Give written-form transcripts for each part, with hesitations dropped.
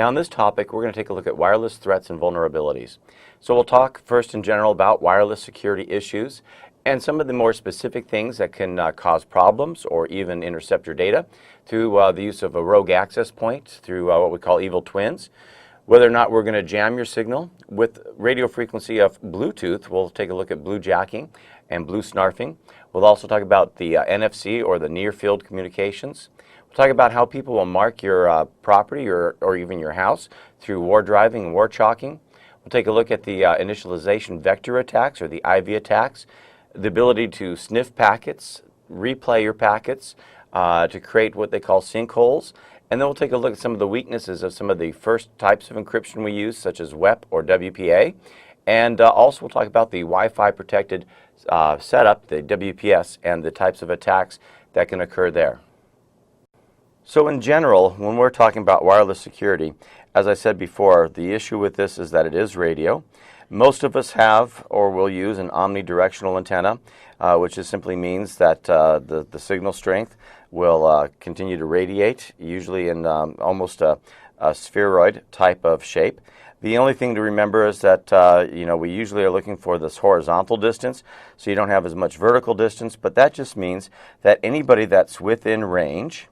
Now in this topic, we're going to take a look at wireless threats and vulnerabilities. So we'll talk first in general about wireless security issues and some of the more specific things that can cause problems or even intercept your data through the use of a rogue access point through what we call evil twins. Whether or not we're going to jam your signal with radio frequency of Bluetooth, we'll take a look at blue jacking and blue snarfing. We'll also talk about the NFC or the near field communications. We'll talk about how people will mark your property or even your house through war driving and war chalking. We'll take a look at the initialization vector attacks or the IV attacks, the ability to sniff packets, replay your packets to create what they call sinkholes. And then we'll take a look at some of the weaknesses of some of the first types of encryption we use, such as WEP or WPA. And also we'll talk about the Wi-Fi protected setup, the WPS, and the types of attacks that can occur there. So in general, when we're talking about wireless security, as I said before, the issue with this is that it is radio. Most of us have or will use an omnidirectional antenna, which just simply means that the signal strength will continue to radiate, usually in almost a spheroid type of shape. The only thing to remember is that we usually are looking for this horizontal distance, so you don't have as much vertical distance, but that just means that anybody that's within range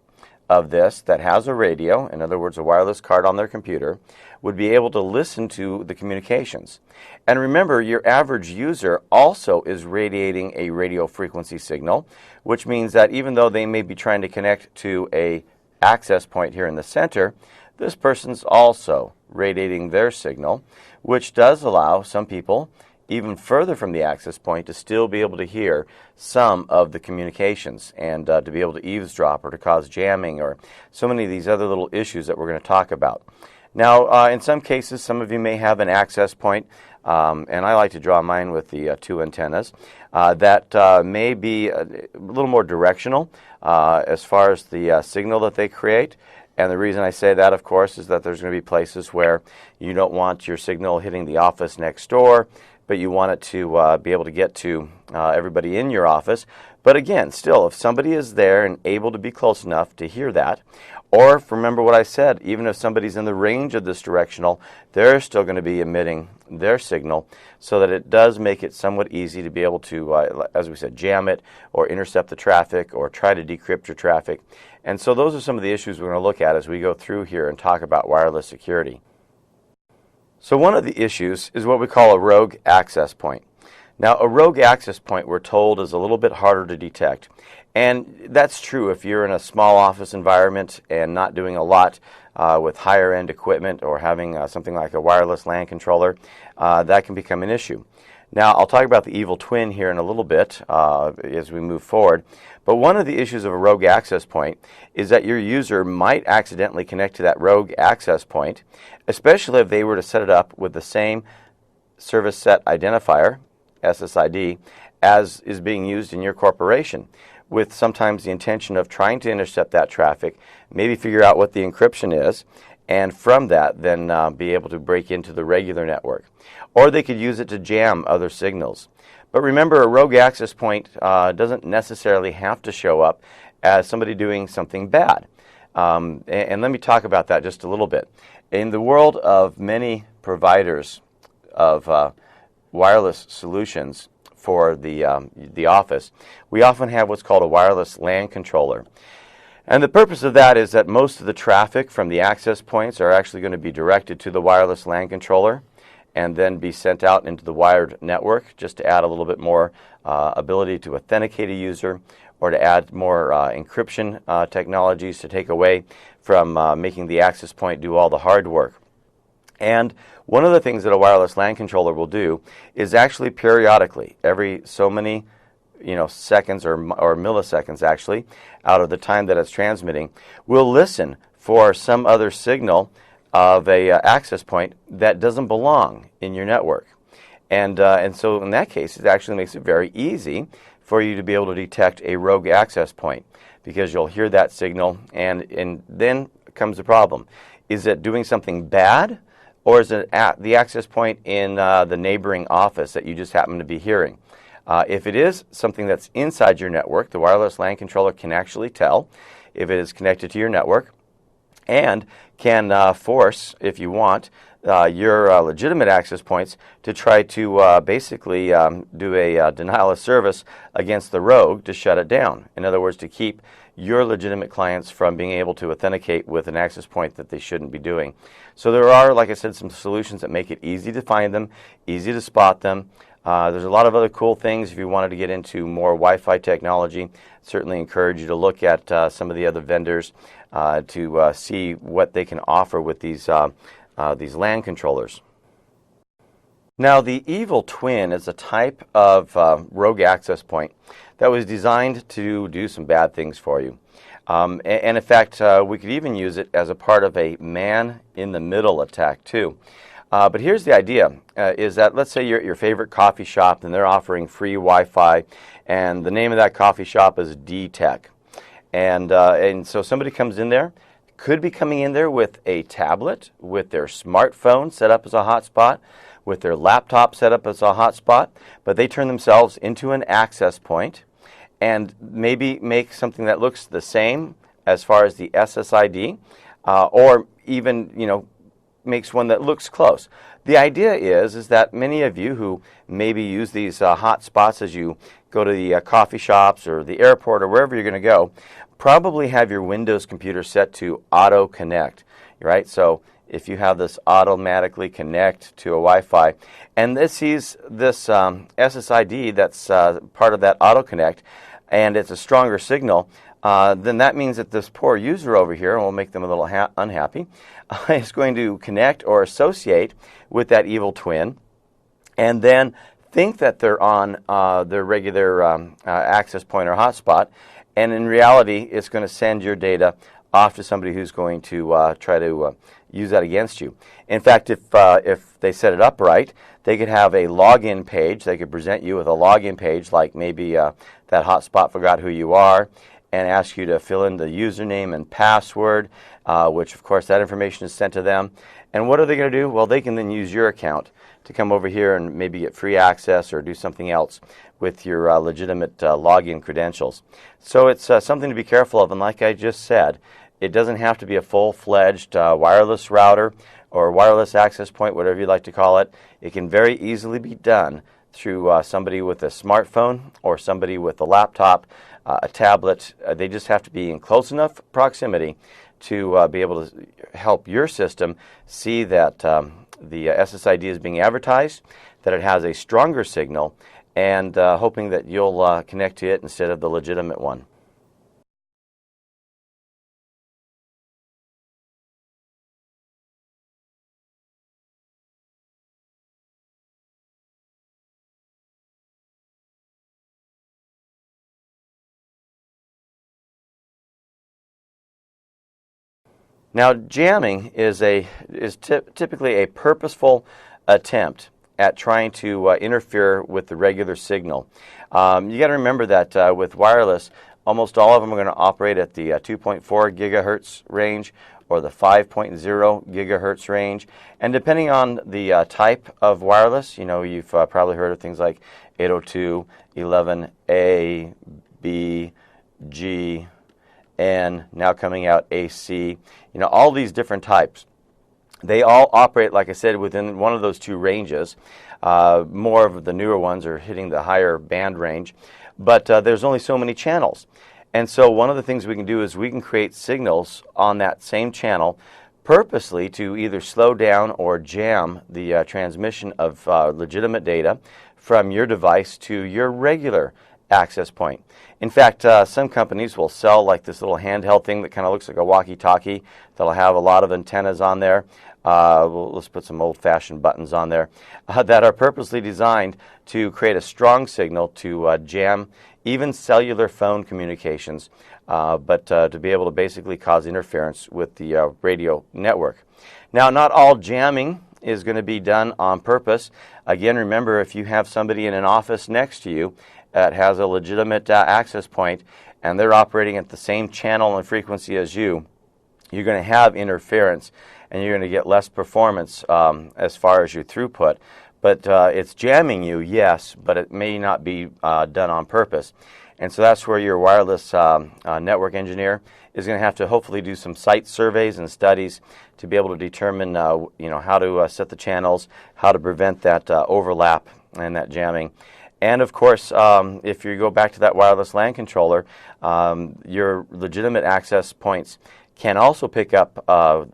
of this that has a radio, in other words a wireless card on their computer, would be able to listen to the communications. And remember, your average user also is radiating a radio frequency signal, which means that even though they may be trying to connect to a access point here in the center, this person's also radiating their signal, which does allow some people even further from the access point to still be able to hear some of the communications and to be able to eavesdrop or to cause jamming or so many of these other little issues that we're going to talk about. Now, in some cases, some of you may have an access point, and I like to draw mine with the two antennas, that may be a little more directional as far as the signal that they create. And the reason I say that, of course, is that there's going to be places where you don't want your signal hitting the office next door, but you want it to be able to get to everybody in your office. But again, still, if somebody is there and able to be close enough to hear that, or remember what I said, even if somebody's in the range of this directional, they're still going to be emitting their signal so that it does make it somewhat easy to be able to, as we said, jam it or intercept the traffic or try to decrypt your traffic. And so those are some of the issues we're going to look at as we go through here and talk about wireless security. So one of the issues is what we call a rogue access point. Now, a rogue access point, we're told, is a little bit harder to detect. And that's true if you're in a small office environment and not doing a lot with higher end equipment or having something like a wireless LAN controller, that can become an issue. Now, I'll talk about the evil twin here in a little bit as we move forward. But one of the issues of a rogue access point is that your user might accidentally connect to that rogue access point, especially if they were to set it up with the same service set identifier, SSID, as is being used in your corporation, with sometimes the intention of trying to intercept that traffic, maybe figure out what the encryption is, and from that then be able to break into the regular network. Or they could use it to jam other signals. But remember, a rogue access point doesn't necessarily have to show up as somebody doing something bad. And let me talk about that just a little bit. In the world of many providers of wireless solutions for the office, we often have what's called a wireless LAN controller. And the purpose of that is that most of the traffic from the access points are actually going to be directed to the wireless LAN controller and then be sent out into the wired network just to add a little bit more ability to authenticate a user or to add more encryption technologies to take away from making the access point do all the hard work. And one of the things that a wireless LAN controller will do is actually periodically, every so many seconds or milliseconds actually, out of the time that it's transmitting, will listen for some other signal of a access point that doesn't belong in your network. And so in that case, it actually makes it very easy for you to be able to detect a rogue access point, because you'll hear that signal and then comes the problem. Is it doing something bad, or is it at the access point in the neighboring office that you just happen to be hearing? If it is something that's inside your network, the wireless LAN controller can actually tell if it is connected to your network. and can force, if you want, your legitimate access points to try to basically do a denial of service against the rogue to shut it down. In other words, to keep your legitimate clients from being able to authenticate with an access point that they shouldn't be doing. So there are, like I said, some solutions that make it easy to find them, easy to spot them. There's a lot of other cool things if you wanted to get into more Wi-Fi technology. Certainly encourage you to look at some of the other vendors to see what they can offer with these LAN controllers. Now, the evil twin is a type of rogue access point that was designed to do some bad things for you. And in fact, we could even use it as a part of a man-in-the-middle attack too. But here's the idea, is that let's say you're at your favorite coffee shop and they're offering free Wi-Fi, and the name of that coffee shop is D-Tech. And so somebody comes in there, could be coming in there with a tablet, with their smartphone set up as a hotspot, with their laptop set up as a hotspot, but they turn themselves into an access point and maybe make something that looks the same as far as the SSID, or even, makes one that looks close. The idea is that many of you who maybe use these hotspots as you go to the coffee shops or the airport or wherever you're going to go, probably have your Windows computer set to auto connect, right? So if you have this automatically connect to a Wi-Fi, and this sees this SSID that's part of that auto connect, and it's a stronger signal, then that means that this poor user over here, and we'll make them a little unhappy, is going to connect or associate with that evil twin, and then think that they're on their regular access point or hotspot, and in reality, it's going to send your data off to somebody who's going to try to use that against you. In fact, if they set it up right, they could have a login page. They could present you with a login page, like maybe that hotspot forgot who you are, and ask you to fill in the username and password, which of course that information is sent to them. And what are they going to do? Well, they can then use your account to come over here and maybe get free access or do something else with your legitimate login credentials. So it's something to be careful of, and like I just said, it doesn't have to be a full-fledged wireless router or wireless access point, whatever you'd like to call it. It can very easily be done through somebody with a smartphone or somebody with a laptop, a tablet. They just have to be in close enough proximity to be able to help your system see that the SSID is being advertised, that it has a stronger signal, and hoping that you'll connect to it instead of the legitimate one. Now, jamming is typically a purposeful attempt at trying to interfere with the regular signal. You got to remember that with wireless, almost all of them are going to operate at the 2.4 gigahertz range or the 5.0 gigahertz range. And depending on the type of wireless, you've probably heard of things like 802, 11A, B, G, N, now coming out AC, all these different types. They all operate, like I said, within one of those two ranges. More of the newer ones are hitting the higher band range, but there's only so many channels. And so one of the things we can do is we can create signals on that same channel purposely to either slow down or jam the transmission of legitimate data from your device to your regular access point. In fact, some companies will sell like this little handheld thing that kind of looks like a walkie-talkie that'll have a lot of antennas on there. Let's put some old-fashioned buttons on there that are purposely designed to create a strong signal to jam even cellular phone communications, but to be able to basically cause interference with the radio network. Now, not all jamming is going to be done on purpose. Again, remember, if you have somebody in an office next to you that has a legitimate access point and they're operating at the same channel and frequency as you, you're going to have interference and you're going to get less performance as far as your throughput. But it's jamming you, yes, but it may not be done on purpose. And so that's where your wireless network engineer is going to have to hopefully do some site surveys and studies to be able to determine how to set the channels, how to prevent that overlap and that jamming. And of course, if you go back to that wireless LAN controller, your legitimate access points can also pick up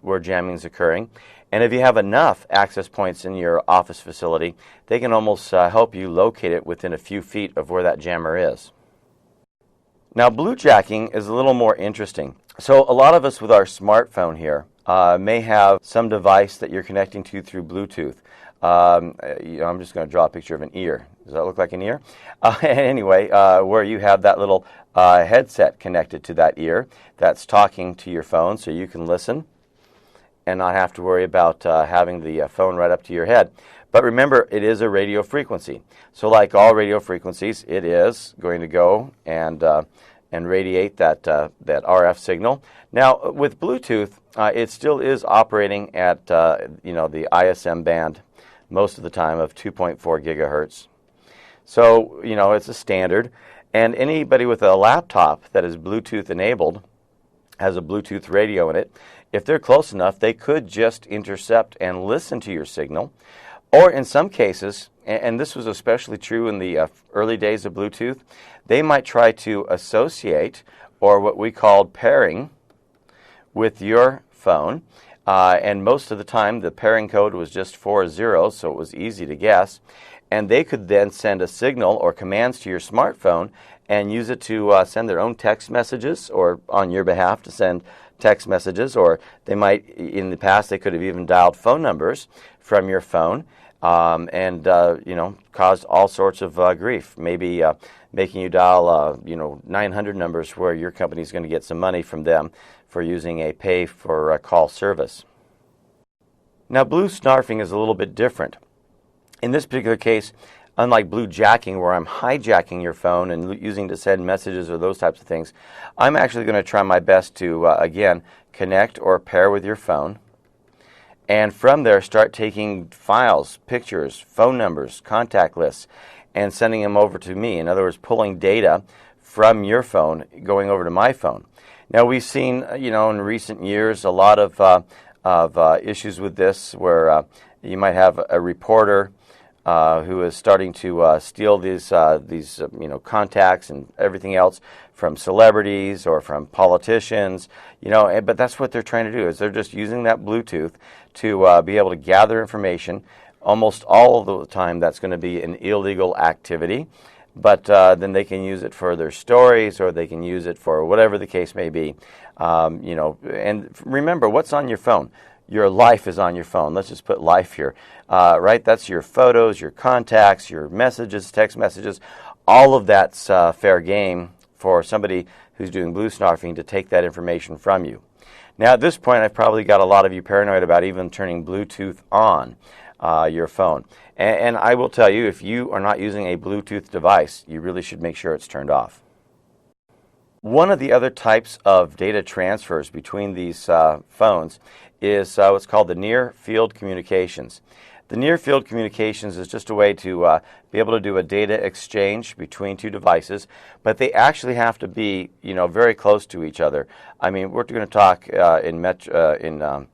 where jamming is occurring. And if you have enough access points in your office facility, they can almost help you locate it within a few feet of where that jammer is. Now, bluejacking is a little more interesting. So a lot of us with our smartphone here may have some device that you're connecting to through Bluetooth. I'm just going to draw a picture of an ear. Does that look like an ear? Anyway, where you have that little headset connected to that ear that's talking to your phone so you can listen and not have to worry about having the phone right up to your head. But remember, it is a radio frequency. So like all radio frequencies, it is going to go and radiate that RF signal. Now, with Bluetooth, it still is operating at the ISM band most of the time of 2.4 gigahertz. So, it's a standard. And anybody with a laptop that is Bluetooth enabled has a Bluetooth radio in it. If they're close enough, they could just intercept and listen to your signal. Or in some cases, and this was especially true in the early days of Bluetooth, they might try to associate, or what we called pairing, with your phone. And most of the time, the pairing code was just 4 zeros, so it was easy to guess. And they could then send a signal or commands to your smartphone and use it to send their own text messages, or on your behalf to send text messages, or they might, in the past, they could have even dialed phone numbers from your phone and caused all sorts of grief. Maybe making you dial 900 numbers where your company's going to get some money from them for using a pay for a call service. Now, blue snarfing is a little bit different. In this particular case, unlike bluejacking, where I'm hijacking your phone and using to send messages or those types of things, I'm actually going to try my best to, again, connect or pair with your phone. And from there, start taking files, pictures, phone numbers, contact lists, and sending them over to me. In other words, pulling data from your phone, going over to my phone. Now, we've seen, in recent years, a lot of issues with this, where you might have a reporter who is starting to steal these contacts and everything else from celebrities or from politicians, but that's what they're trying to do, is they're just using that Bluetooth to be able to gather information. Almost all of the time that's going to be an illegal activity, but then they can use it for their stories, or they can use it for whatever the case may be. And remember, what's on your phone? Your life is on your phone. Let's just put life here, right? That's your photos, your contacts, your messages, text messages. All of that's fair game for somebody who's doing blue snarfing to take that information from you. Now, at this point, I've probably got a lot of you paranoid about even turning Bluetooth on your phone. And I will tell you, if you are not using a Bluetooth device, you really should make sure it's turned off. One of the other types of data transfers between these phones is what's called the near-field communications. The near-field communications is just a way to be able to do a data exchange between two devices, but they actually have to be, very close to each other. I mean, we're going to talk in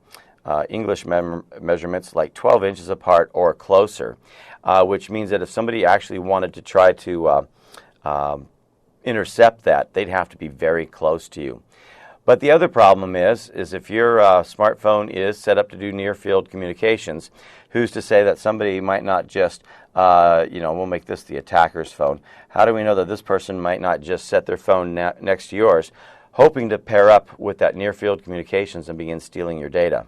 English measurements like 12 inches apart or closer, which means that if somebody actually wanted to try to intercept that, they'd have to be very close to you. But the other problem is if your smartphone is set up to do near-field communications, who's to say that somebody might not just, we'll make this the attacker's phone. How do we know that this person might not just set their phone next to yours, hoping to pair up with that near-field communications and begin stealing your data?